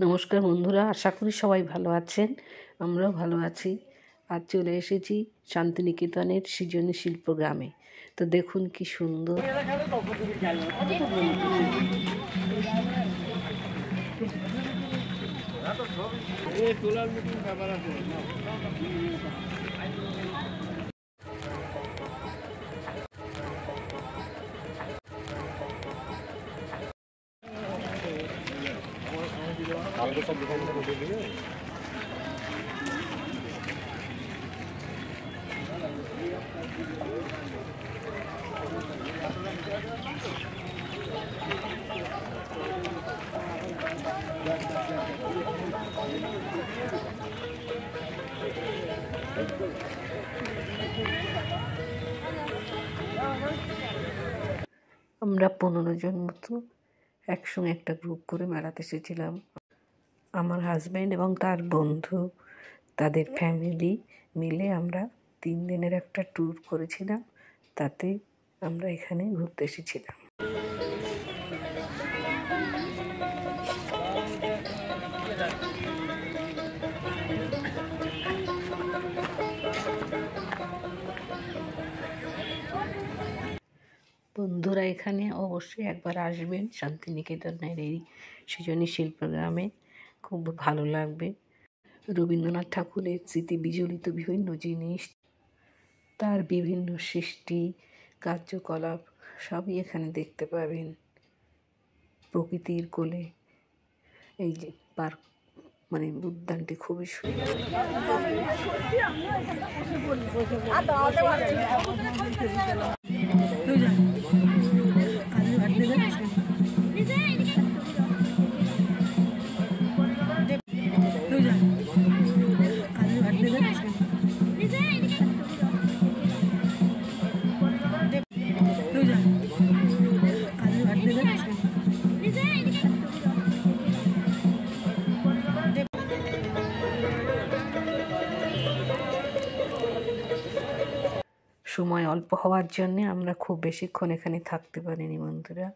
নমস্কার বন্ধুরা, আশা করি সবাই ভালো আছেন। আমরাও ভালো আছি। আজ চলে এসেছি শান্তিনিকেতনের সৃজনশীল প্রোগ্রামে। তো দেখুন কি সুন্দর। আমরা 15 জন মতো একসঙ্গে একটা গ্রুপ করে মেলাতে এসেছিলাম। আমার হাজব্যান্ড এবং তার বন্ধু, তাদের ফ্যামিলি মিলে আমরা 3 দিনের একটা ট্যুর করেছিলাম। তাতে আমরা এখানে ঘুরতে এসেছিলাম। বন্ধুরা এখানে অবশ্যই একবার আসবেন। শান্তিনিকেতনের এই সৃজনশীল প্রোগ্রামে খুব ভালো লাগবে। রবীন্দ্রনাথ ঠাকুরের স্মৃতি বিজড়িত বিভিন্ন জিনিস, তার বিভিন্ন সৃষ্টি কার্যকলাপ সবই এখানে দেখতে পাবেন। প্রকৃতির কোলে এই যে পার্ক উদ্যানটি খুবই সুন্দর। সময় অল্প হওয়ার জন্যে আমরা খুব বেশিক্ষণ এখানে থাকতে পারিনি বন্ধুরা।